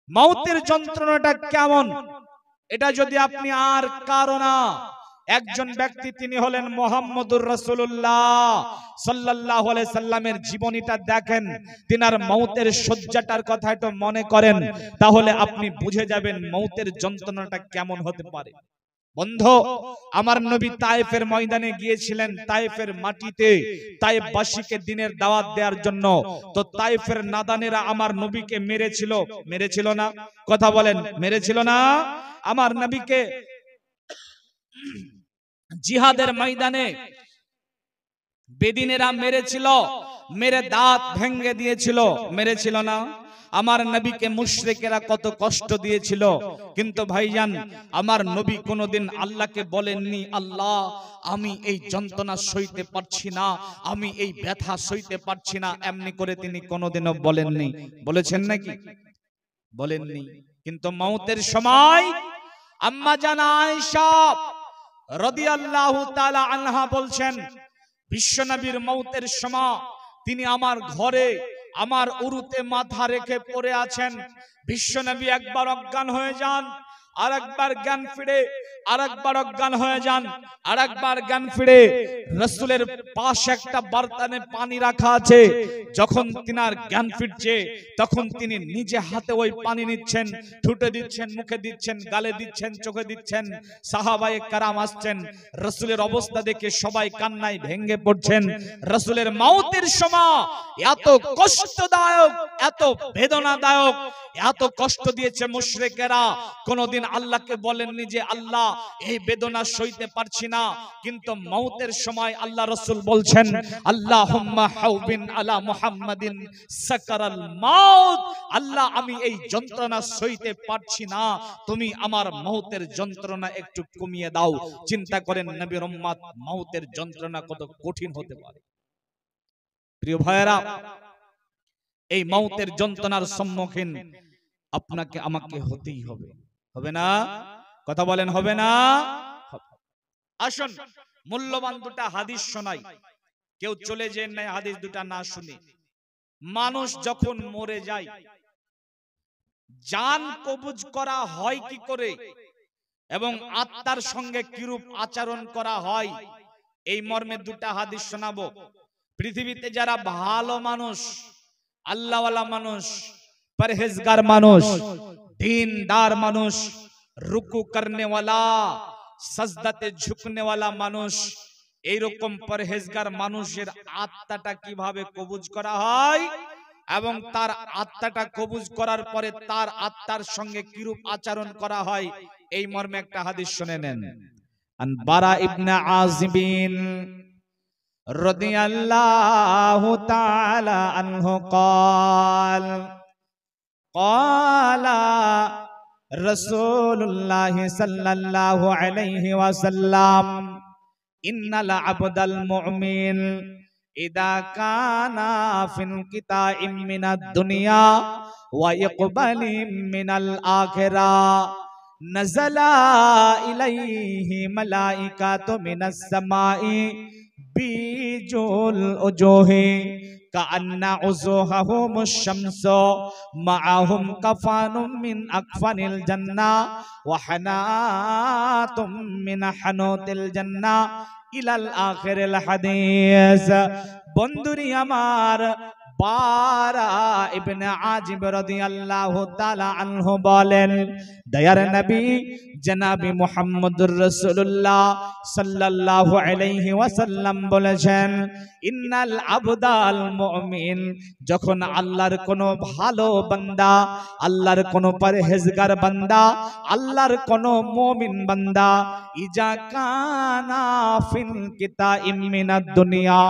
মৌতের যন্ত্রণাটা কেমন এটা যদি আপনি আর কারো না একজন ব্যক্তি তিনি হলেন মুহাম্মদুর রাসূলুল্লাহ সাল্লাল্লাহু আলাইহি সাল্লামের জীবনীটা দেখেন, তিনার মৌতের শয্যাটার কথা একটু মনে করেন, তাহলে আপনি বুঝে যাবেন মৌতের যন্ত্রণাটা কেমন হতে পারে। বন্ধু আমার নবী তায়েফের ময়দানে গিয়েছিলেন, তায়েফের মাটিতে তায়েফবাসীকে দ্বীনের দাওয়াত দেওয়ার জন্য। তো তায়েফের নাদানেরা আমার নবীকে মেরেছিল না? কথা বলেন, মেরেছিল না? আমার নবীকে জিহাদের ময়দানে বেদিনেরা মেরেছিল, মেরে দাঁত ভেঙে দিয়েছিল, মেরেছিল না? আমার নবীকে মুশরিকেরা কত কষ্ট দিয়েছিল, কিন্তু ভাইজান আমার নবী কোনোদিন আল্লাহকে বলেননি আল্লাহ আমি এই যন্ত্রণা সইতে পারছি না, আমি এই ব্যথা সইতে পারছি না, এমনি করে তিনি কোনোদিনও বলেননি। বলেছেন নাকি? বলেননি। কিন্তু মওতের সময় আম্মা জান আয়েশা রাদিয়াল্লাহু তাআলা আনহা বলছেন বিশ্বনবীর মওতের সময় তিনি আমার ঘরে আমার উরুতে মাথা রেখে পড়ে আছেন। বিশ্বনবী একবার অজ্ঞান হয়ে যান, আরেকবার জ্ঞান ফিরে, আরেকবার অজ্ঞান হয়ে যান, আরেকবার জ্ঞান ফিরে। রাসূলের পাশে একটা বর্তনে পানি রাখা আছে, যখন তিনার জ্ঞান ফিরছে তখন তিনি নিজে হাতে ওই পানি নিচ্ছেন, ঠুটে দিচ্ছেন, মুখে দিচ্ছেন, গালে দিচ্ছেন, চোখে দিচ্ছেন। সাহাবায়ে কেরাম আসছেন, রাসূলের অবস্থা দেখে সবাই কান্নায় ভেঙে পড়ছেন। রাসূলের মওতের সময় এত কষ্টদায়ক, এত বেদনাদায়ক, এত কষ্ট দিয়েছে মুশরিকেরা, কোনদিন আল্লাহকে বলেননি যে আল্লাহ এই বেদনা সইতে পারছি না। কিন্তু মওতের সময় আল্লাহ রাসূল বলছেন আল্লাহুম্মা হাউবিন আলা মুহাম্মাদিন সাকারাল মাউত, আল্লাহ আমি এই যন্ত্রণা সইতে পারছি না, তুমি আমার মওতের যন্ত্রণা একটু কমিয়ে দাও। চিন্তা করেন নবীর উম্মত মওতের যন্ত্রণা কত কঠিন হতে পারে। প্রিয় ভাইরা, এই মওতের যন্ত্রণার সম্মুখীন আপনাকে আমাকে হতেই হবে, হবে না? কথা বলেন, হবে না? আসুন মূল্যবান দুটা হাদিস শোনাই, কেউ চলে যেন না হাদিস দুটা না শুনে। মানুষ যখন মরে যায় জান কবজ করা হয় কি করে এবং আত্মার সঙ্গে কিরূপ আচরণ করা হয়, এই মর্মে দুটা হাদিস শোনাবো। পৃথিবীতে যারা ভালো মানুষ, আল্লাহওয়ালা মানুষ, পরহেজগার মানুষ, দীনদার মানুষ, রুকু করনে ওয়ালা, সাজদাতে ঝুঁকনে ওয়ালা মানুষ, এইরকম পরহেজগার মানুষের আত্মাটা কিভাবে কবজ করা হয় এবং তার আত্মাটা কবজ করার পরে তার আত্মার সঙ্গে কিরূপ আচরণ করা হয়, এই মর্মে একটা হাদিস শুনে নেন। আন বারা ইবনে আযিবিন রাদিয়াল্লাহু তাআলা আনহু قال قال রাসূলুল্লাহ সাল্লাল্লাহু আলাইহি ওয়াসাল্লাম ইন্নাল আবদাল মুমিন ইদা কানা ফিন কিতাইম মিনাদ দুনিয়া ওয়া ইকবালিম মিনাল আখিরাহ নাযালা ইলাইহি মালাইকাতু মিনাস সামাই বিজুল উজুহি কান্না উজুহাহুমুশ শামসু মাআহুম কাফানুম মিন আকফানিল জান্নাহ ওয়া হানাতুম মিন হানুতিল জান্নাহ ইলাল আখিরিল হাদিস। বন্ধুরি আমার, বারা ইবনে আজিব রাদিয়াল্লাহু তাআলা আনহু বলেন দয়ার নবী জনাবি মুহাম্মদুর রাসূলুল্লাহ সাল্লাল্লাহু আলাইহি ওয়াসাল্লাম বলেছেন ইন্নাল আবদাল মুমিন, যখন আল্লাহর কোন ভালো বান্দা, আল্লাহর কোন পরহেজগার বান্দা, আল্লাহর কোন মুমিন বান্দা ইজা কানা ফিল কিতাইম মিনাদ দুনিয়া,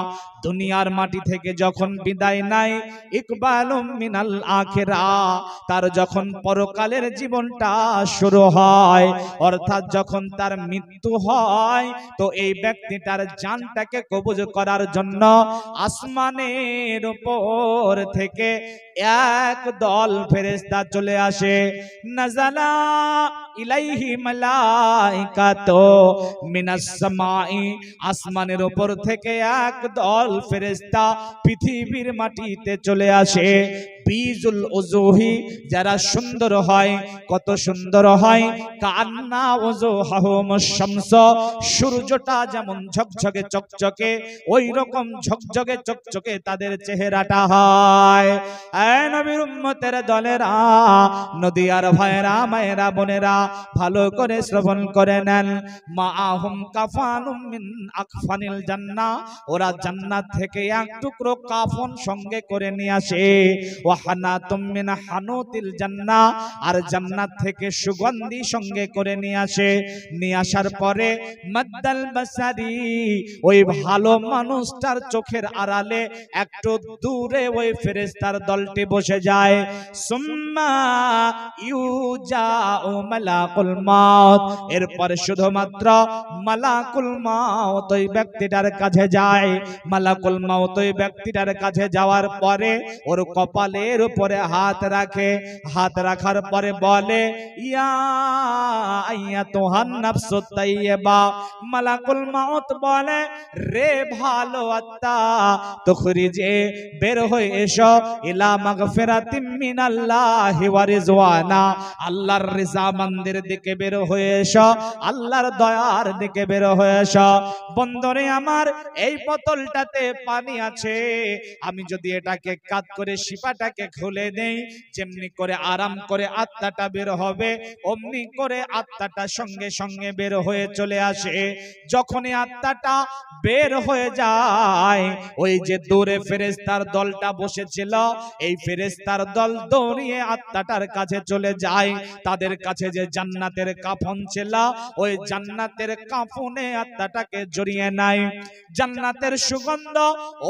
দুনিয়ার মাটি থেকে যখন বিদায় নেয়, ইকবালুম মিনাল আখিরাহ, তার যখন পরকালের জীবনটা শুরু হয়, অর্থাৎ যখন তার মৃত্যু হয়, তো এই ব্যক্তিটার জানটাকে কবজ করার জন্য আসমানের উপর থেকে এক দল ফেরেশতা চলে আসে। নাযালা ইলাইহি মালাইকাতু মিনাস সামাই, আসমানের উপর থেকে এক দল ফেরেশতা পৃথিবীর মাটিতে চলে আসে। বীজুল উজুহি, যারা সুন্দর হয়, কত সুন্দর হয়, কান্না উজুহাহুমুশ শামস, সূর্যটা যেমন ঝকঝকে চকচকে ওই রকম ঝকঝকে চকচকে তাদের চেহারাটা হয়। এ নবীর উম্মতের দলেরা, নদিয়ার ভাইরা, মায়েরা, বোনেরা, ভালো করে শ্রবণ করে নেন। মাআহুম কাফানুম মিন আকফানিল জান্নাহ, ওরা জান্নাত থেকে এক টুকরো কাফন সঙ্গে করে নিয়ে আসে। ওয়া হানাতুম মিন হানুতিল জান্নাহ, আর জান্নাত থেকে সুগন্ধি সঙ্গে করে নিয়ে আসে। নিয়ে আসার পরে মাদ্দাল বাসারি, ওই ভালো মানুষটার চোখের আড়ালে একটু দূরে ওই ফেরেশতার দলটি বসে যায়। সুম্মা ইউজাউ মালাকুল মাউত, এরপর শুধুমাত্র মালাকুল মাউত ওই ব্যক্তিটার কাছে যায়। মালাকুল মাউত ওই ব্যক্তিটার কাছে যাওয়ার পরে ওর কপালের উপরে হাত রাখে। হাত রাখার পরে বলে, ইয়া আইয়াতুহান নাফসুত তাইয়্যিবা, মালাকুল মাউত বলে, রে ভালো আত্মা, তুখরিজে, বের হয়ে এসো, ইলা মাগফিরাতিম মিনাল্লাহি ওয়া রিজওয়ানা, আল্লাহর রিজামন্দির দিকে বের হয়ে এসো, আল্লাহর দয়ার দিকে বের হয়ে এসো। বন্ধুরে আমার, এই বোতলটাতে পানি আছে, আমি যদি এটাকে কাত করে শিপাটাকে খুলে দেই, যেমনি করে আরাম করে আত্মাটা বের হবে, অমনি করে আত্মাটা সঙ্গে সঙ্গে বের হয়ে চলে আসে। যখনই আত্মাটা বের হয়ে যায়, ওই যে দূরে ফেরেশতার দলটা বসেছিল, এই ফেরেশতার দল দৌড়িয়ে আত্মাটার কাছে চলে যায়। তাদের কাছে যে জান্নাতের কাফন ছিল, ওই জান্নাতের কাফনে আত্মাটাকে জড়িয়ে নেয়। জান্নাতের সুগন্ধ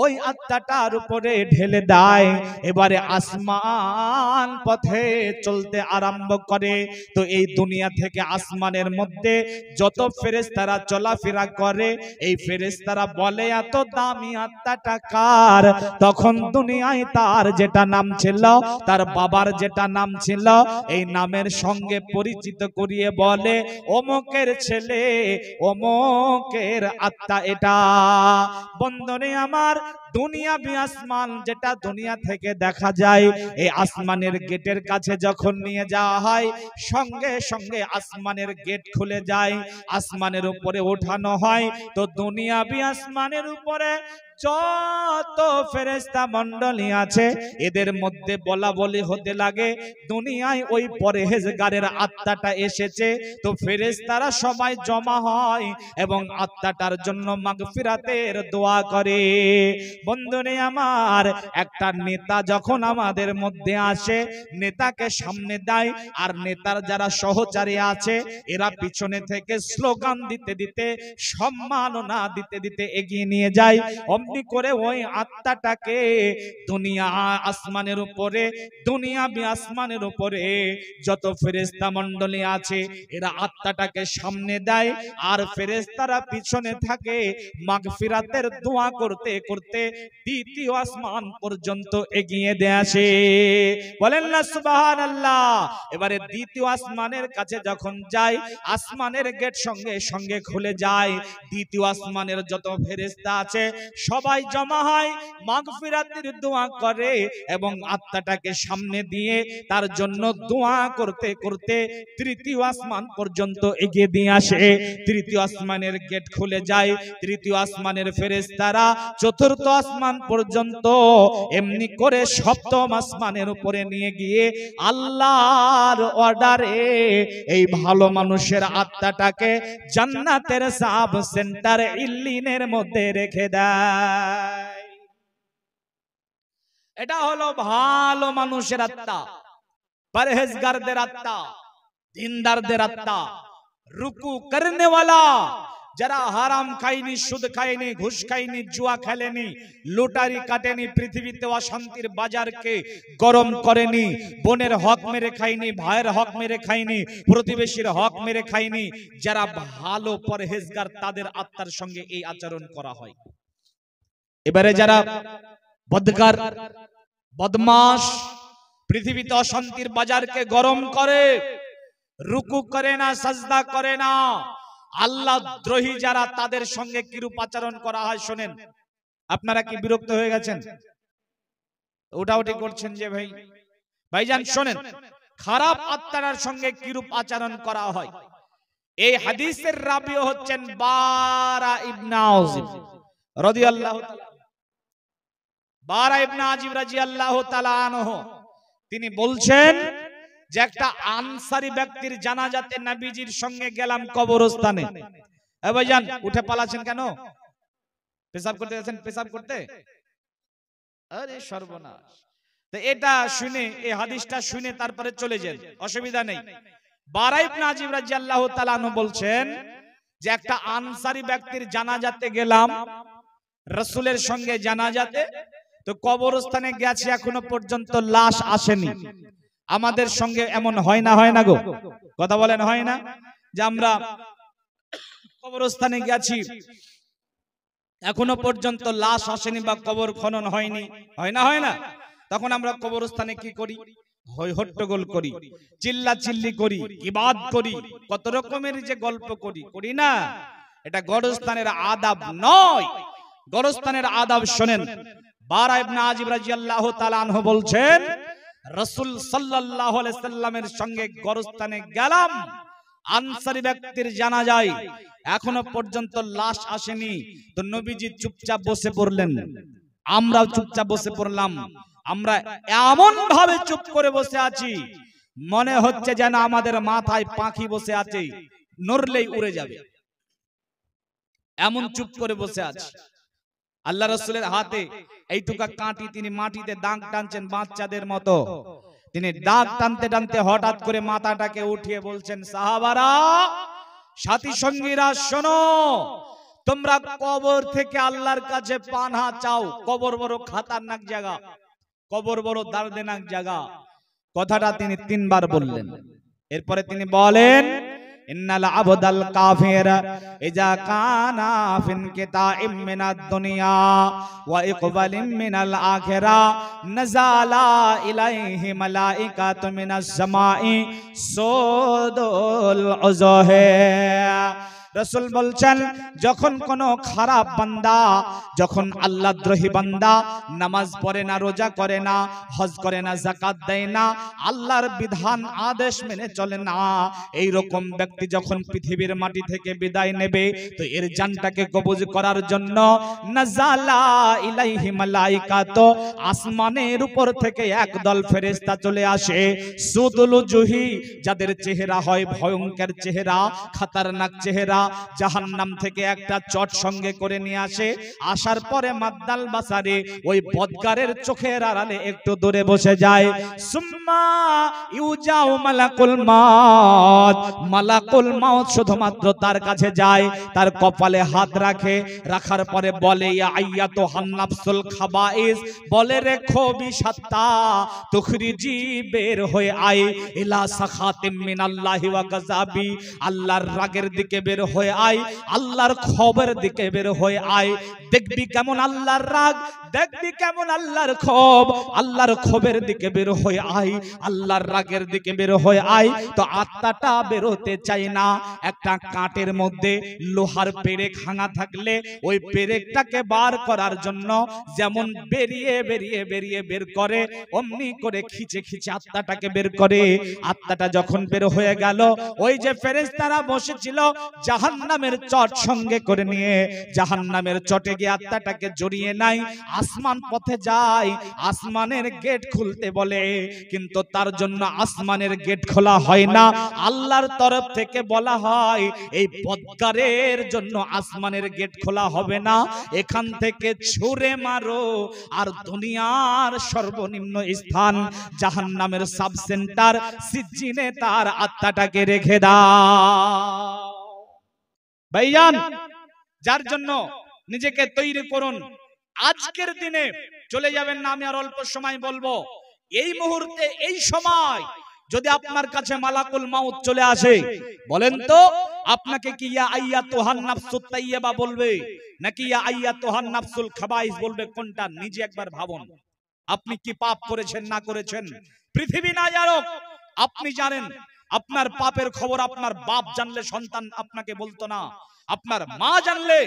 ওই আত্মাটার উপরে ঢেলে দেয়। এবারে আসমান পথে চলতে আরম্ভ করে। তো এই দুনিয়া থেকে আসমানের মধ্যে যত ফেরেশতারা চলাফেরা করে, এই ফেরেশতারা বলে, এত দামি আত্মাটা কার? তখন দুনিয়ায় তার যেটা নাম ছিল, তার বাবার যেটা নাম ছিল, এই নামের সঙ্গে পরিচিত করিয়ে বলে, অমুকের ছেলে, অমুকের আত্মা এটা। বন্ধনে আমার, দুনিয়া বি আসমান, যেটা দুনিয়া থেকে দেখা যায়, এই আসমানের গেটের কাছে যখন নিয়ে যাওয়া হয়, সঙ্গে সঙ্গে আসমানের গেট খুলে যায়, আসমানের উপরে ওঠানো হয়। তো দুনিয়া বি আসমানের উপরে যত ফেরেশতা মণ্ডলী আছে, এদের মধ্যে বলা বলি হতে লাগে, দুনিয়ায় ওই পরহেজগারের আত্মাটা এসেছে। তো ফেরেশতারা সবাই জমা হয় এবং আত্মাটার জন্য মাগফিরাতের দোয়া করে। বন্ধুরে আমার, একটা নেতা যখন আমাদের মধ্যে আসে, নেতাকে সামনে দেয়, আর নেতার যারা সহচারী আছে, এরা পিছনে থেকে স্লোগান দিতে দিতে, সম্মাননা দিতে দিতে এগিয়ে নিয়ে যায়। অমনি করে ওই আত্মাটাকে দুনিয়া আসমানের উপরে, দুনিয়া বি আসমানের উপরে যত ফেরেশতা মণ্ডলী আছে, এরা আত্মাটাকে সামনে দেয়, আর ফেরেশতারা পিছনে থাকে মাগফিরাতের দোয়া করতে করতে দ্বিতীয় আসমান পর্যন্ত এগিয়ে দিয়ে আসে। বলেন না সুবহানাল্লাহ। এবারে দ্বিতীয় আসমানের কাছে যখন যায়, আসমানের গেট সঙ্গে সঙ্গে খুলে যায়। দ্বিতীয় আসমানের যত ফেরেশতা আছে সবাই জমা হয়, মাগফিরাতের দোয়া করে এবং আত্মাটাকে সামনে দিয়ে তার জন্য দোয়া করতে করতে তৃতীয় আসমান পর্যন্ত এগিয়ে দিয়ে আসে। তৃতীয় আসমানের গেট খুলে যায়, তৃতীয় আসমানের ফেরেশতারা চতুর্থ আসমান পর্যন্ত এমনি করে সপ্তম আসমানের উপরে নিয়ে গিয়ে আল্লাহর অর্ডারে এই ভালো মানুষের আত্মাটাকে জান্নাতের সাব সেন্টার ইল্লিনের মধ্যে রেখে দেয়। এটা হলো ভালো মানুষের আত্মা, পরহেজগারদের আত্মা, দিনদারদের আত্মা, রুকু করনে वाला, যারা হারাম খায়নি, সুদ খায়নি, ঘুষ খায়নি, জুয়া খেলেনি, লুটারি কাটেনি, পৃথিবীতে অশান্তির বাজারকে গরম করেনি, বোনের হক মেরে খায়নি, ভাইয়ের হক মেরে খায়নি, প্রতিবেশীর হক মেরে খায়নি, যারা ভালো পরহেজগার, তাদের আত্মার সঙ্গে এই আচরণ করা হয়। এবারে যারা বদকার, বদমাশ, পৃথিবীতে অশান্তির বাজারকে গরম করে, রুকু করে না, সাজদা করে না, আল্লাহ দ্রোহী যারা, তাদের সঙ্গে কিরূপ আচরণ করা হয় শোনেন। আপনারা কি বিরক্ত হয়ে গেছেন? ওটাওটি করছেন যে ভাই। ভাইজান শোনেন, খারাপ আত্মার সঙ্গে কিরূপ আচরণ করা হয়। এই হাদিসের রাবি হচ্ছেন বারা ইবনে আযিব রাদিয়াল্লাহু তাআলা। বারা ইবনে আযিব রাদিয়াল্লাহু তাআলা আনহু তিনি বলছেন যে একটা আনসারী ব্যক্তির জানাজাতে নবীজির সঙ্গে গেলাম কবরস্থানে। এ ভাইজান উঠে পালাছেন কেন? পেশাব করতে গেছেন? পেশাব করতে? আরে সর্বনাশ। তো এটা শুনে, এই হাদিসটা শুনে তারপরে চলে যান, অসুবিধা নেই। বারা ইবনে আযিব রাদিয়াল্লাহু তাআলা আনহু বলছেন যে একটা আনসারী ব্যক্তির জানাজাতে গেলাম রাসূলের সঙ্গে জানাজাতে, তো কবরস্থানে গেছি এখনো পর্যন্ত লাশ আসেনি। আমাদের সঙ্গে এমন হয় না, হয় না গো? কথা বলেন, হয় না? যে আমরা কবরস্থানে গেছি এখনো পর্যন্ত লাশ আসেনি বা কবর খনন হয়নি, হয় না, হয় না? তখন আমরা কবরস্থানে কি করি? হই হট্টগোল করি, চিল্লা চিল্লি করি, ইবাদত করি, কত রকমের যে গল্প করি, করি না? এটা গোরস্থানের আদাব নয়। গোরস্থানের আদাব শোনেন। বারা ইবনে আযিব রাদিয়াল্লাহু তাআলা আনহু বলছেন রাসূল সাল্লাল্লাহু আলাইহি সাল্লামের সঙ্গে গোরস্থানে গেলাম, আনসারী ব্যক্তির জানাজায় এখনো পর্যন্ত লাশ আসেনি। তো নবীজি চুপচাপ বসে পড়লেন, আমরাও চুপচাপ বসে পড়লাম। আমরা এমন ভাবে চুপ করে বসে আছি মনে হচ্ছে যেন আমাদের মাথায় পাখি বসে আছে, নড়লেই উড়ে যাবে, এমন চুপ করে বসে আছে। আল্লাহ রাসূলের হাতে এইটুকা কাঁটি, তিনি মাটিতে দাগ টানছেন বাচ্চাদের মতো। তিনি দাগ টানতে টানতে হঠাৎ করে মাথাটাকে উঠিয়ে বলছেন, সাহাবারা, সাথী সঙ্গীরা শোনো, তোমরা কবর থেকে আল্লাহর কাছে পানাহ চাও। কবর বড় খতরনাক জায়গা, কবর বড় দর্দনাক জায়গা। কথাটা তিনি 3 বার বললেন। এরপরে তিনি বলেন, ইন্নাল আবদাল কাফির ইজা কানা ফিন কিতাইম মিনাদ দুনিয়া ওয়া ইকবালিম মিনাল আখিরা নাযালা ইলাইহি মালাইকাতু মিনাস সামাই সুদুল উযহে। রাসূল বলছেন, যখন কোন খারাপ বান্দা, যখন আল্লাহদ্রোহী বান্দা নামাজ পড়ে না, রোজা করে না, হজ করে না, যাকাত দেয় না, আল্লাহর বিধান আদেশ মেনে চলে না, এই রকম ব্যক্তি যখন পৃথিবীর মাটি থেকে বিদায় নেবে, তো এর জানটাকে কবজ করার জন্য নাযালা ইলাইহি মালাইকাতু, আসমানের উপর থেকে একদল ফেরেশতা চলে আসে। সুদুল উজহি, যাদের চেহারা হয় ভয়ঙ্কর চেহারা, খতরনাক চেহারা, জাহান্নাম থেকে একটা চট সঙ্গে করে নিয়ে আসে। আসার পরে মাদ্দাল বাসারে, ওই বদগারের চোখের আড়ালে একটু দূরে বসে যায়। সুম্মা ইউজাউ মালাকুল মাউত, মালাকুল মাউত শুধুমাত্র তার কাছে যায়, তার কপালে হাত রাখে, রাখার পরে বলে, ইয়া আইয়াতুহান নাফসুল খাবাইস, বলে রেখো বিষাত্তা, তুখরিজি, বের হয়ে আয়, ইলা সাখাতিম মিনাল্লাহি ওয়া গাযাবি, আল্লাহর রাগের দিকে বের হয়ে আয়, আল্লাহর খবরের দিকে বের হয়ে আয়। দেখবি কেমন আল্লাহর রাগ, দেখবি কেমন আল্লাহর ক্ষোভ, আল্লাহর ক্ষোভের দিকে বের হয়ে আয়, আল্লাহর রাগের দিকে বের হয়ে আয়। তো আত্মাটা বেরোতে চায় না। একটা কাঁটের মধ্যে লোহার পেরেক ভাঙা থাকলে ওই পেরেকটাকে বার করার জন্য যেমন বেরিয়ে বেরিয়ে বেরিয়ে বের করে, অমনি করে খিচে খিচে আত্মাটাকে বের করে। আত্মাটা যখন বের হয়ে গেল, ওই যে ফেরেশতারা বসেছিল জাহান্নামের চট সঙ্গে করে নিয়ে জাহান্নামের চটে গিয়ে আত্মাটাকে জড়িয়ে নাই, আসমান পথে যায়, আসমানের গেট খুলতে বলে, কিন্তু তার জন্য আসমানের গেট খোলা হয় না। আল্লাহর তরফ থেকে বলা হয়, এই বদগারের জন্য আসমানের গেট খোলা হবে না, এখান থেকে ছুঁড়ে মারো আর দুনিয়ার সর্বনিম্ন স্থান জাহান্নামের সাব সেন্টার সিজ্জিনে তার আত্মাটাকে রেখে দাও। ভাইজান, যার জন্য নিজেকে তৈরি করুন। আজকের দিনে চলে যাবেন না, আমি আর অল্প সময় বলবো। এই মুহূর্তে, এই সময় যদি আপনার কাছে মালাকুল মাউত চলে আসে, বলেন তো আপনাকে কি ইয়া আইয়াতুহান নাফসুত তাইয়্যিবা বলবে নাকি ইয়া আইয়াতুহান নাফসুল খাবাইস বলবে? কোনটা নিজে একবার ভাবুন। আপনি কি পাপ করেছেন না করেছেন পৃথিবী না জানুক, আপনি জানেন। আপনার পাপের খবর আপনার বাপ জানলে সন্তান আপনাকে বলতো না। আপনার মা জানলে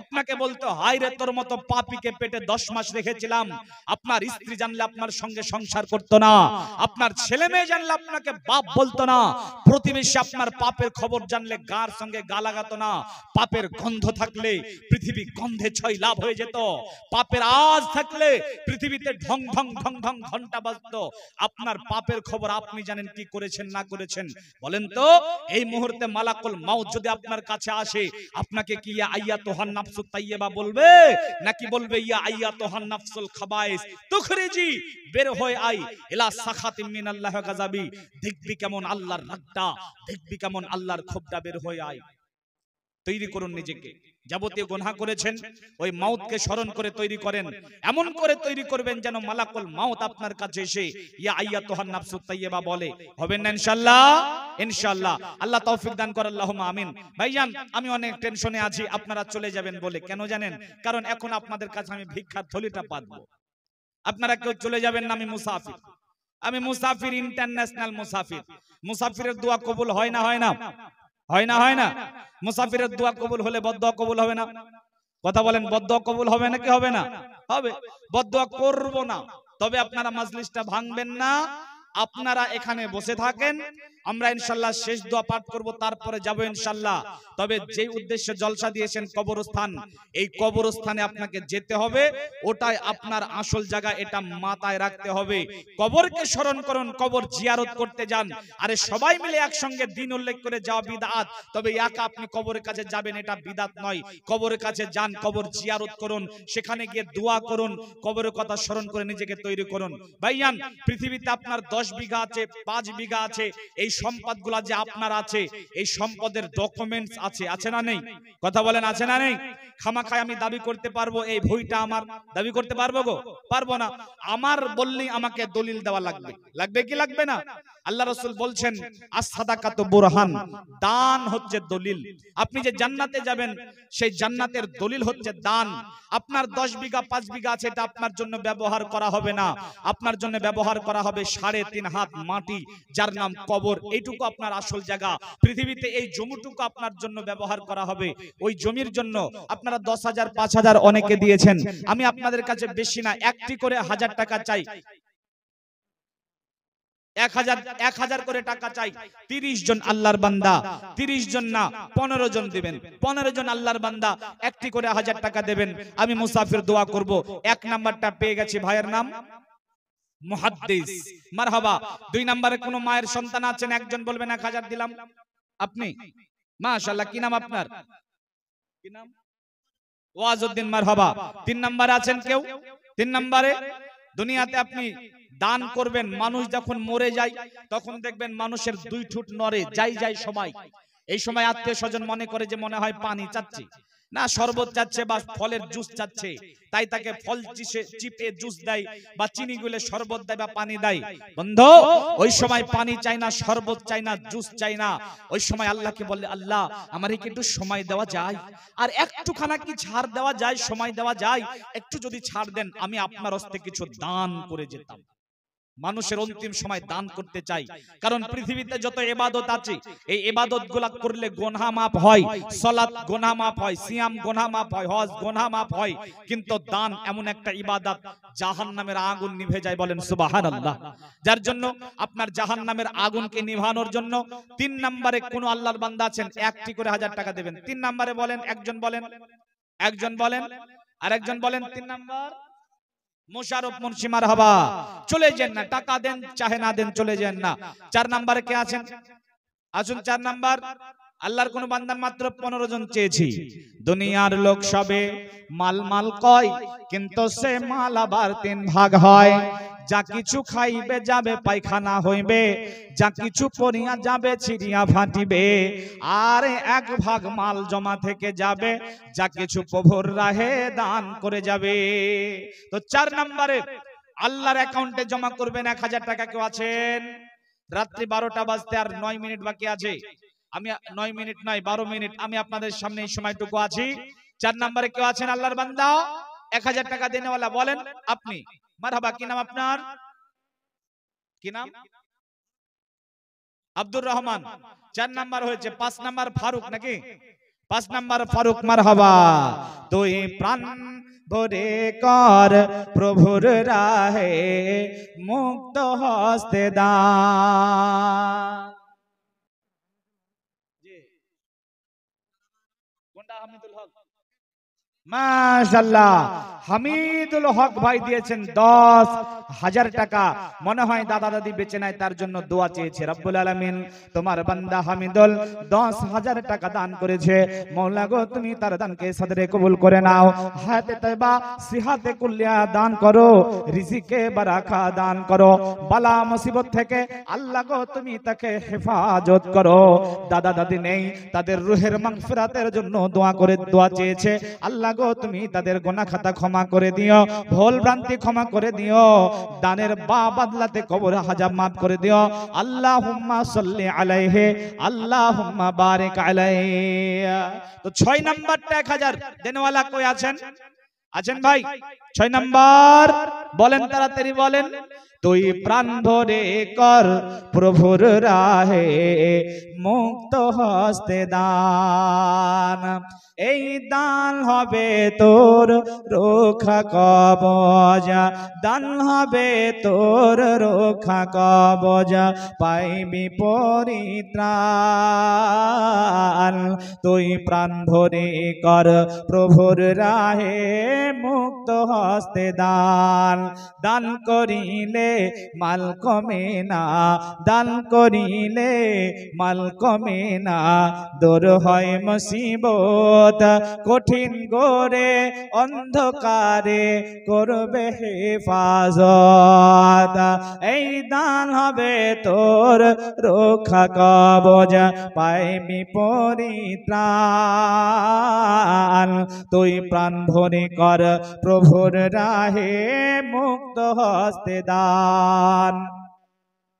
আপনাকে বলতো, হায় রে তোর মতো পাপীকে পেটে 10 মাস রেখেছিলাম। আপনার স্ত্রী জানলে আপনার সঙ্গে সংসার করতো না। আপনার ছেলে মেয়ে জানলে আপনাকে বাপ বলতো না। প্রতিবেশী আপনার পাপের খবর জানলে গার সঙ্গে গা লাগাতো না। পাপের গন্ধ থাকলে পৃথিবী গন্ধে ছয় লাভ হয়ে যেত। পাপের আওয়াজ থাকলে পৃথিবীতে ঢং ঢং ঢং ঢং ঘন্টা বাজতো। আপনার পাপের খবর আপনি জানেন কি করেছেন না করেছেন। বলেন তো, এই মুহূর্তে মালাকুল মাউত যদি আপনার কাছে আসে, আপনাকে কি ইয়া আইয়াতুহান নাফসুত তাইয়্যিবা বলবে, নাকি বলবে ইয়া আইয়াতুহান নাফসুল খাবাইস তুখরিজি, বের হয়ে আই ইলা সাখাতিম মিনাল্লাহি ওয়া গাযাবি। দেখবি কেমন আল্লাহর রাগটা, দেখবি কেমন আল্লাহর ক্ষোভটা, বের হয়ে আই। তৈরি করুন নিজেকে। যাবতীয় গুনাহ করেছেন, ওই মাউতকে স্মরণ করে তৈরি করেন। এমন করে তৈরি করবেন যেন মালাকুল মাউত আপনার কাছে এসে ইয়া আইয়াতুহান নাফসুত তাইয়্যিবা বলে। হবেন না ইনশাআল্লাহ? ইনশাআল্লাহ। আল্লাহ তৌফিক দান করে, আল্লাহুম্মা আমিন। ভাইজান, আমি অনেক টেনশনে আছি আপনারা চলে যাবেন বলে। কেন জানেন? কারণ এখন আপনাদের কাছে আমি ভিক্ষার থলিটা পাতবো। আপনারা কেউ চলে যাবেন না। আমি মুসাফির, আমি মুসাফির, ইন্টারন্যাশনাল মুসাফির। মুসাফিরের দোয়া কবুল হয় না? হয় না? হয় না? হয় না? মুসাফিরের দোয়া কবুল হলে বদদোয়া কবুল হবে না? কথা বলেন, বদদোয়া কবুল হবে নাকি হবে না? হবে। বদদোয়া করব না, তবে আপনারা মাজলিসটা ভাঙবেন না। আপনারা এখানে বসে থাকেন, আমরা ইনশাআল্লাহ শেষ দোয়া পাঠ করব, তারপরে যাব ইনশাআল্লাহ। তবে যে উদ্দেশ্যে জলসা দিয়েছেন কবরস্থান, এই কবরস্থানে আপনাকে যেতে হবে। ওটাই আপনার আসল জায়গা, এটা মাথায় রাখতে হবে। কবরকে স্মরণ করুন, কবর জিয়ারত করতে যান। আরে সবাই মিলে একসঙ্গে দিন উল্লেখ করে যাওয়া বিদআত, তবে একা আপনি কবরের কাছে যাবেন এটা বিদআত নয়। কবরের কাছে যান, কবর জিয়ারত করুন, সেখানে গিয়ে দোয়া করুন, কবরের কথা স্মরণ করে নিজেকে তৈরি করুন। ভাইজান, পৃথিবীতে আপনার 10 বিঘা আছে, 5 বিঘা আছে, এই সম্পদগুলা যে আপনার আছে, এই সম্পদের ডকুমেন্টস আছে, আছে না নেই? কথা বলেন, আছে না নেই? খামাখায় আমি দাবি করতে পারবো এই ভুঁইটা আমার, দাবি করতে পারবো গো? পারবো না। আমার বললেই আমাকে দলিল দেওয়া লাগবে। লাগবে কি লাগবে না? আল্লাহ রাসূল বলছেন, as-সাদাকাতু বুরহান, দান হচ্ছে দলিল। আপনি যে জান্নাতে যাবেন, সেই জান্নাতের দলিল হচ্ছে দান। আপনার 10 বিঘা 5 বিঘা আছে, এটা আপনার জন্য ব্যবহার করা হবে না। আপনার জন্য ব্যবহার করা হবে 3.5 হাত মাটি, যার নাম কবর। এইটুকু আপনার আসল জায়গা। পৃথিবীতে এই জমিটুকু আপনার জন্য ব্যবহার করা হবে। ওই জমির জন্য আপনারা 10,000 5,000 অনেকে দিয়েছেন। আমি আপনাদের কাছে বেশি না, একটি করে 1000 টাকা চাই। 1000 করে টাকা চাই। 30 জন আল্লাহর বান্দা, 30 জন না 15 জন দিবেন। 15 জন আল্লাহর বান্দা একটি করে 1000 টাকা দেবেন। আমি মুসাফির দোয়া করব। 1 নাম্বারটা পেয়ে গেছি, ভাইয়ের নাম মুহাদ্দিস, মারহাবা। 2 নম্বরে কোন মায়ের সন্তান আছেন? একজন বলবেন 1000 দিলাম। আপনি? মাশাআল্লাহ, কি নাম আপনার? কি নাম? ওয়াজউদ্দিন, মারহাবা। 3 নম্বরে আছেন কেউ? 3 নম্বরে দুনিয়াতে আপনি দান করবেন। মানুষ যখন মরে যায়, তখন দেখবেন মানুষের 2 ঠোঁট নড়ে, যাই সময়। এই সময় আত্মীয় স্বজন মনে করে যে মনে হয় পানি চাচ্ছে, না শরবত চাচ্ছে বা ফলের জুস চাচ্ছে, তাই তাকে ফল চিপে জুস দেয় বা চিনি গুলে শরবত দেয় বা পানি দেয়। বন্ধু, ওই সময় পানি চাই না, শরবত চাই না, জুস চাই না। ওই সময় আল্লাহকে বলে, আল্লাহ আমারে কি একটু সময় দেওয়া যায়? আর একটুখানা কি ছাড় দেওয়া যায়, সময় দেওয়া যায়? একটু যদি ছাড় দেন, আমি আপনার হস্তে কিছু দান করে যেতাম। মানুষের অন্তিম সময় দান করতে চাই, কারণ পৃথিবীতে যত ইবাদত আছে, এই ইবাদতগুলো করলে গুনাহ মাফ হয়। সালাত গুনাহ মাফ হয়, সিয়াম গুনাহ মাফ হয়, হজ গুনাহ মাফ হয়। কিন্তু দান এমন একটা ইবাদত, জাহান্নামের আগুন নিভে যায়। বলেন সুবহানাল্লাহ। যার জন্য আপনার জাহান্নামের আগুনকে নিভানোর জন্য 3 নম্বরে কোন আল্লাহর বান্দা আছেন, একটি করে 1000 টাকা দেবেন। 3 নম্বরে বলেন, একজন বলেন, একজন বলেন, আর একজন বলেন। 3 নম্বর মোশাররফ মুন্সি, মারহাবা। চলে যান না, টাকা দেন চাহে না দেন, চলে যান না। 4 নম্বরে কে আছেন? আসুন 4 নাম্বার। আল্লাহর কোন বান্দা মাত্র 15 জন চেয়েছি। দুনিয়ার লোক সবে মাল মাল কয়, কিন্তু সে মাল আবার 3 ভাগ হয়। যা কিছু খাইবে যাবে পায়খানা হইবে, যা কিছু পরিয়া যাবে ছিড়িয়া ফাটিবে, আর 1 ভাগ মাল জমা থেকে যাবে, যা কিছু প্রভুর রাহে দান করে যাবে। তো 4 নম্বরে আল্লাহর অ্যাকাউন্টে জমা করবেন 1000 টাকা। কেউ আছেন? রাত্রি 12টা বাজতে আর 9 মিনিট বাকি আছে। আমি 9 মিনিট নয় 12 মিনিট আমি আপনাদের সামনে এই সময়টুকু আছি। 4 নম্বরে কেউ আছেন আল্লাহর বান্দা 1000 টাকা দেনেওয়ালা? বলেন আপনি। মারহাবা। কি নাম আপনার? কি নাম? আব্দুর রহমান। 4 নাম্বার হয়েছে। 5 নাম্বার ফারুক নাকি? 5 নাম্বার ফারুক মারহাবা। তুই প্রাণ ভরে কর প্রভুর রাহে মুক্ত হস্তে দান। মাশাআল্লাহ, হামিদুল হক ভাই দিয়েছেন 10,000 টাকা। মনে হয় দাদা দাদি বেঁচে নাই, তার জন্য দোয়া চেয়েছে। রব্বুল আলামিন তোমার বান্দা হামিদুল 10,000 টাকা দান করেছে। মওলা গো তুমি তার দানকে সদরে কবুল করে নাও। হায়াতে তয়বা সিহাতে কুল্লিয়া দান করো, রিজিকে বারাকা দান করো, বালা মুসিবত থেকে আল্লাহ গো তুমি তাকে হেফাজত করো। দাদা দাদি নেই, তাদের রূহের মাগফিরাতের জন্য দোয়া চেয়েছে। আল্লাহ গো তুমি তাদের গুনাহ খাতা ক্ষমা করে দিও, ভুল ভ্রান্তি ক্ষমা করে দিও, দানের বা বদলাতে কবর হাজাব মাফ করে দিও। আল্লাহুম্মা সাল্লি আলাইহি, আল্লাহুম্মা বারিক আলাইহি। তো 6 নাম্বারটা 1000 দেনওয়ালা কই আছেন? আছেন ভাই? 6 নাম্বার বলেন, তাড়াতাড়ি বলেন। তুই প্রাণ ভরে কর প্রভুর রাহে মুক্ত হস্তে দান। এই দান হবে তোর রক্ষা কবচ, দান হবে তোর রক্ষা কবচ, পাইবি পরিত্রাণ। তুই প্রাণ ভরে কর প্রভুর রাহে মুক্ত হস্তে দান। দান করিলে মাল কমে না, দান করিলে মাল কমে না, দূর হয় মুসিবত কঠিন গোরে অন্ধকারে করবে হেফাজত। এই দান হবে তোর রক্ষা কবচ, পাইবি পরিত্রাণ। তুই প্রাণ ভরে কর প্রভুর রাহে মুক্ত হস্তে দান।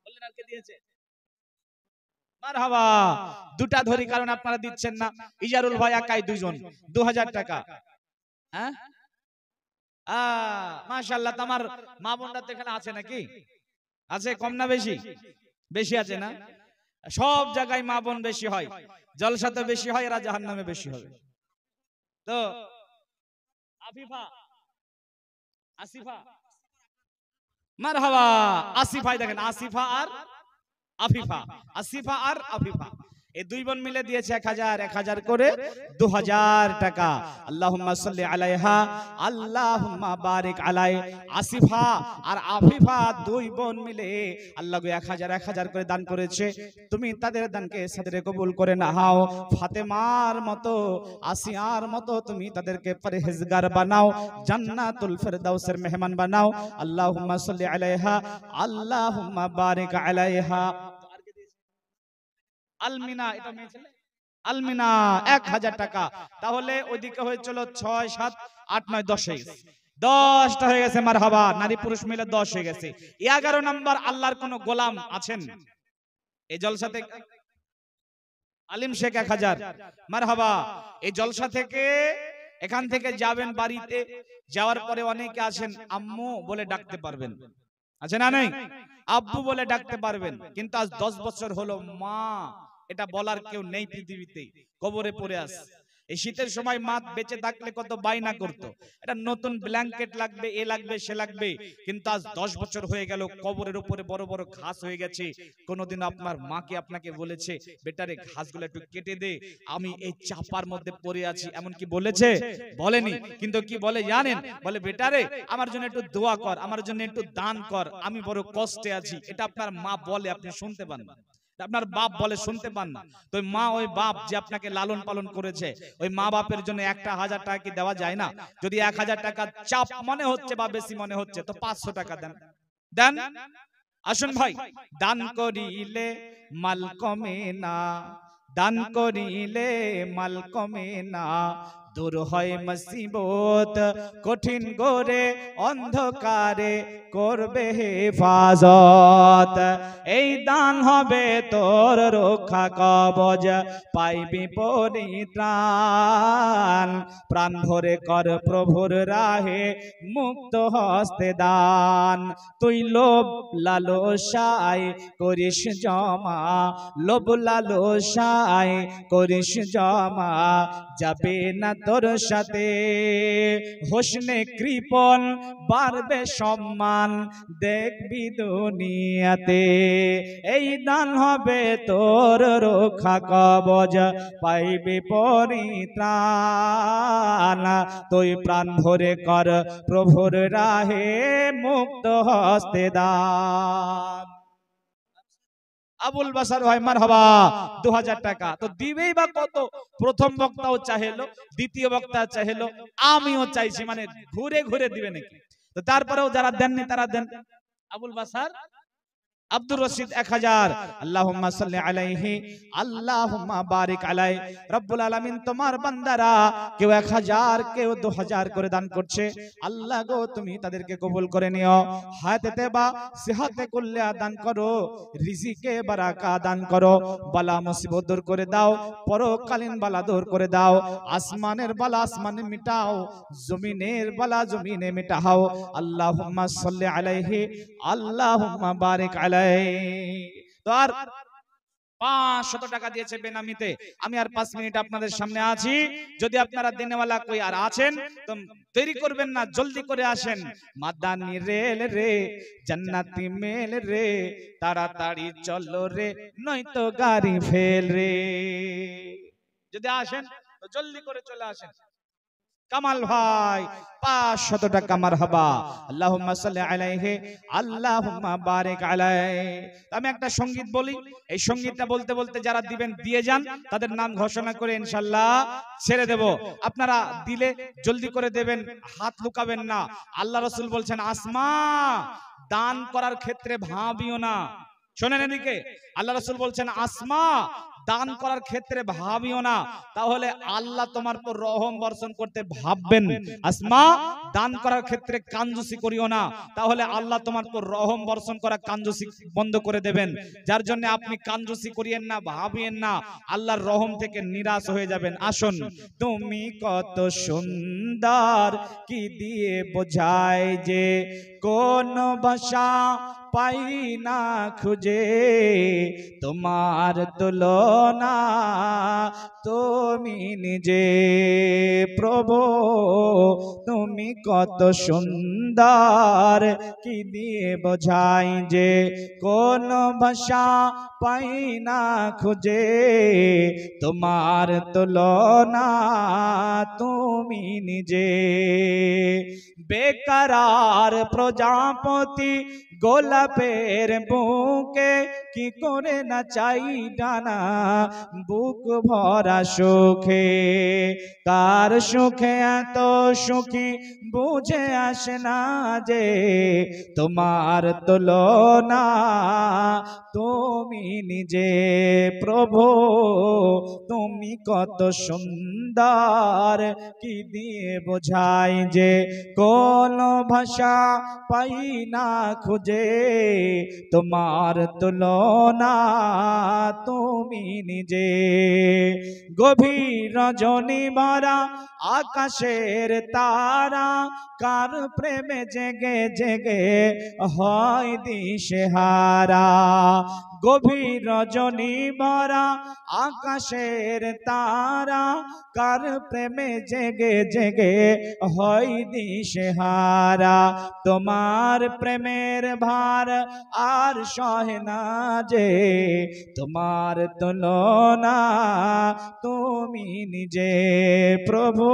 বললেন আর কে দিয়েছে? মারহাবা। দুটা ধরি কারণ আপনারা দিচ্ছেন না। ইজারুল ভাই একাই 2 জন 2000 টাকা। হ্যাঁ মাশাআল্লাহ। তোমার মা বোনরা তো এখানে আছে নাকি? আছে কম না বেশি? বেশি আছে না? সব জায়গায় মা বোন বেশি হয়, জলসাতে বেশি হয়, এরা জাহান্নামে বেশি হবে। তো আফিফা, আসিফা, মারহাবা। আসিফাই দেখেন, আসিফা আর আফিফা, আসিফা আর আফিফা এই 2 বোন মিলে দিয়েছে 1000 করে 2000 টাকা। আল্লাহুম্মা সাল্লি আলাইহা, আল্লাহুম্মা বারিক আলাই। আসিফা আর আফিফা 2 বোন মিলে আল্লাহ গো 1000 করে দান করেছে। তুমি তাদের দানকে সদরে কবুল করে নাও। ফাতেমার মতো, আসিয়ার মতো তুমি তাদেরকে পরহেজগার বানাও, জান্নাতুল ফেরদাউসের মেহমান বানাও। আল্লাহুম্মা সাল্লি আলাইহা, আল্লাহুম্মা বারিক আলাইহা। আলমিনা, এটা মেয়ে ছেলে আলমিনা 1000 টাকা। তাহলে ওইদিকে হয়েছিল 6, 7, 8, 9, 10 হয়ে গেছে। 10টা হয়ে গেছে। মারহাবা। নারী পুরুষ মিলে 10 হয়ে গেছে। 11 নাম্বার আল্লাহর কোন গোলাম আছেন এই জলসাতে? আলিম শেখ 1000। মারহাবা। এই জলসা থেকে এখান থেকে যাবেন বাড়িতে, যাওয়ার পরে অনেকে আছেন আম্মু বলে ডাকতে পারবেন, আছে না নেই? আব্বু বলে ডাকতে পারবেন, কিন্তু আজ 10 বছর হলো মা এটা বলার কেউ নেই পৃথিবীতে, কবরে পড়ে আছে। এই শীতের সময় মা বেঁচে থাকলে কত বাইনা করতো, এটা নতুন ব্ল্যাঙ্কেট লাগবে, এ লাগবে, সে লাগবে, কিন্তু আজ 10 বছর হয়ে গেল, কবরের উপরে বড় বড় ঘাস হয়ে গেছে। কোনদিন আপনার মাকে আপনাকে বলেছে বেটারে ঘাসগুলো একটু কেটে দে, আমি এই চাপার মধ্যে পড়ে আছি, এমন কি বলেছে? বলেনি। কিন্তু কি বলে জানেন? বলে বেটারে আমার জন্য একটু দোয়া কর, আমার জন্য একটু দান কর, আমি বড় কষ্টে আছি। এটা আপনার মা বলে, আপনি শুনতে পান না। আপনার বাপ বলে, শুনতে পান না। তো মা, ওই বাপ যে আপনাকে লালন পালন করেছে, ওই মা বাপের জন্য 1000 টাকা কি দেওয়া যায় না? যদি 1000 টাকা চাপ মনে হচ্ছে বা বেশি মনে হচ্ছে তো 500 টাকা দেন, দেন। আসুন ভাই, দান করিলে মাল কমে না, দান করিলে মাল কমে না, দূর হয় মুসিবত কঠিন করে অন্ধকারে করবে হেফাজত। এই দান হবে তোর রক্ষা কবচ, পাইবি পরিত্রাণ। প্রাণ ভরে কর প্রভুর রাহে মুক্ত হস্তে দান। তুই লোভ লালসায় করিস জমা, লোভ লালসায় করিস জমা, যাবে না তোর সাথে হোসনে কৃপণ, বাড়বে সম্মান দেখবি দুনিয়াতে। এই দান হবে তোর রক্ষা কবচ, পাইবি পরিত্রাণ। তুই প্রাণ ভরে কর প্রভুর রাহে মুক্ত হস্তে দান। আবুল বাসার ভাই মারহাবা। 2000 টাকা তো দিবেই বা কত? প্রথম বক্তাও চাইলো, দ্বিতীয় বক্তা চাইলো, আমিও চাইছি, মানে ঘুরে ঘুরে দিবে নাকি। তো তারপরেও যারা দেননি তারা দেন। আবুল বাসার আব্দুর রশিদ 1000। আল্লাহুম্মা সাল্লি আলাইহি আল্লাহুম্মা বারিক আলাই। রব্বুল আলামিন তোমার বান্দারা কেউ 1000 কেউ 2000 করে দান করছে, আল্লাহ গো তুমি তাদেরকে কবুল করে নিও। হায়াতে বা সিহাতে কুল্লিয়া দান করো, রিজিকে বারাকা দান করো, বালা মুসিবত দূর করে দাও, পরকালীন বালা দূর করে দাও, আসমানের বালা আসমানে মিটাও, জমিনের বালা জমিনে মিটাও। আল্লাহুম্মা সাল্লি আলাইহি আল্লাহুম্মা বারিক আলাই। তো আর 500 টাকা দিয়েছে বেনামিতে। আমি আর 5 মিনিট আপনাদের সামনে আছি। যদি আপনারা দেনেওয়ালা কই আর আছেন তো দেরি করবেন না, জলদি করে আসেন। মাদানি রেল রে জান্নাতি মেল রে, তাড়াতাড়ি চলো রে নয়তো গাড়ি ফেল রে। যদি আসেন তো জলদি করে চলে আসেন। কামাল ভাই 500 টাকা মারহাবা। আল্লাহুম্মা সাল্লি আলাইহি আল্লাহুম্মা বারিক আলাইহি। আমি একটা সঙ্গীত বলি, এই সঙ্গীতটা বলতে বলতে যারা দিবেন দিয়ে যান, তাদের নাম ঘোষণা করে ইনশাআল্লাহ ছেড়ে দেব। আপনারা দিলে জলদি করে দেবেন, হাত লুকাবেন না। আল্লাহ রাসূল বলছেন আসমা দান করার ক্ষেত্রে ভাবিও না। শোনেন এদিকে, আল্লাহ রাসূল বলছেন আসমা দান করার ক্ষেত্রে ভাবিও না, তাহলে আল্লাহ তোমার উপর রহম বর্ষণ করতে ভাববেন। আসমা দান করার ক্ষেত্রে কাঞ্জুসি করিও না, তাহলে আল্লাহ তোমার উপর রহম বর্ষণ করা কাঞ্জুসি বন্ধ করে দেবেন। যার জন্য আপনি কাঞ্জুসি করিয়েন না, ভাবিয়েন না, আল্লাহর রহম থেকে নিরাশ হয়ে যাবেন। আসুন, তুমি কত সুন্দর কি দিয়ে বোঝায় যে কোন ভাষা পাই না খুঁজে তোমার তুলনা তুমি নিজে। প্রভু তুমি কত সুন্দর কি দিয়ে বোঝাই যে কোন ভাষা পাই না খুঁজে তোমার তুলনা তুমি নিজে। বেকারার প্রজাপতি গোলাপের বুকে কি করে না চাই ডানা, বুক ভরা সুখে কার সুখে এত সুখী বুঝে আসে না যে তোমার তুলনা তুমি নিজে। প্রভু তুমি কত সুন্দর কি দিয়ে বোঝাই যে কোন ভাষা পাই না খুঁজে তোমার তুলনা তুমি নিজে। গভীর রজনী ভরা আকাশের তারা কার প্রেমে জেগে জেগে হয় দিশেহারা। গভীর রজনী ভরা আকাশের তারা কার প্রেমে জেগে জেগে হয় দিশেহারা। তোমার প্রেমের ভার আর সহে না যে তোমার তুলনা তুমি নিজে। প্রভু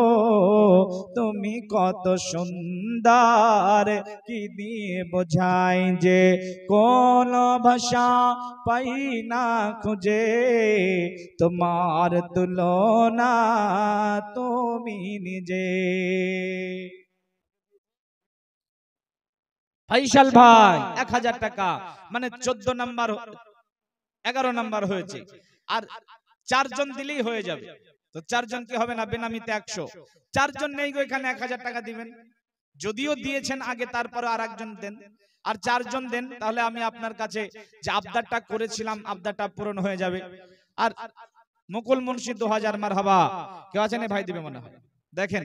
তুমি কত সুন্দর কি দিয়ে বোঝাই যে কোন ভাষা পাই না খুঁজে তোমার তুলনা তুমি নিজে। ফাইসাল ভাই 1000 টাকা, মানে 14 নাম্বার 11 নাম্বার হয়েছে, আর 4 জন দিলেই হয়ে যাবে। তো 4 জন কি হবে না বেনামিতে 100, 4 জন নেই গো এখানে 1000 টাকা দিবেন, যদিও দিয়েছেন আগে তারপরে আরেকজন দেন, আর 4 জন দেন, তাহলে আমি আপনার কাছে যে আবদারটা করেছিলাম আবদারটা পূরণ হয়ে যাবে। আর মুকুল মুন্সি 2000 মারহাবা, কেউ আছেন ভাই দিবে মনে হয়। দেখেন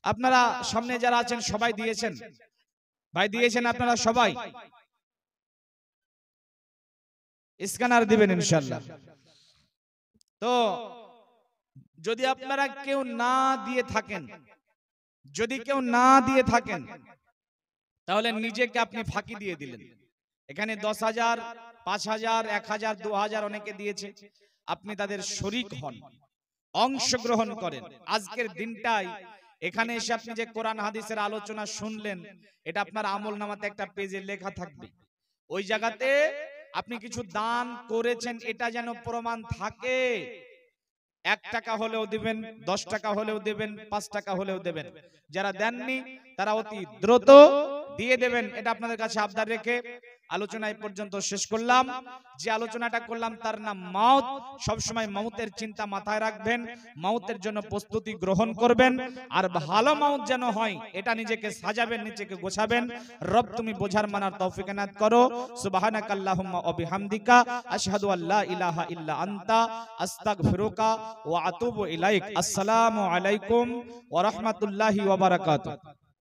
আপনারা সামনে যারা আছেন সবাই দিয়েছেন, ভাই দিয়েছেন আপনারা সবাই, স্ক্যানার দিবেন ইনশাআল্লাহ। তো যদি আপনারা কেউ না দিয়ে থাকেন, যদি কেউ না দিয়ে থাকেন তাহলে নিজেকে আপনি ফাঁকি দিয়ে দিলেন। এখানে 10,000, 5,000, 1,000, 2,000 অনেকে দিয়েছে, আপনি তাদের শরীক হন, অংশগ্রহণ করেন। আজকের দিনটাই এখানে এসে আপনি যে কোরআন হাদিসের আলোচনা শুনলেন, এটা আপনার আমলনামাতে একটা পেজে লেখা থাকবে, ওই জায়গাতে আপনি কিছু দান করেছেন এটা যেন প্রমাণ থাকে। 1 টাকা হলেও দিবেন, 10 টাকা হলেও দেবেন, 5 টাকা হলেও দেবেন। যারা দেননি তারা অতি দ্রুত দিয়ে দেবেন, এটা আপনাদের কাছে আবদার রেখে আলোচনা এই পর্যন্ত শেষ করলাম। যে আলোচনাটা করলাম তার নাম মাউত। সবসময় মাউতের চিন্তা মাথায় রাখবেন, মাউতের জন্য প্রস্তুতি গ্রহণ করবেন, আর ভালো মাউত যেন হয় এটা নিজেকে সাজাবেন, নিজেকে গোছাবেন। রব তুমি বোঝার মানার তৌফিক এনায়েত করো। সুবহানাকাল্লাহুম্মা ওয়া বিহামদিকা আশহাদু আল্লা ইলাহা ইল্লা আনতা আস্তাগফিরুকা ওয়া আতুবু ইলাইক। আসসালামু আলাইকুম ওয়া রাহমাতুল্লাহি ওয়া বারাকাতুহু।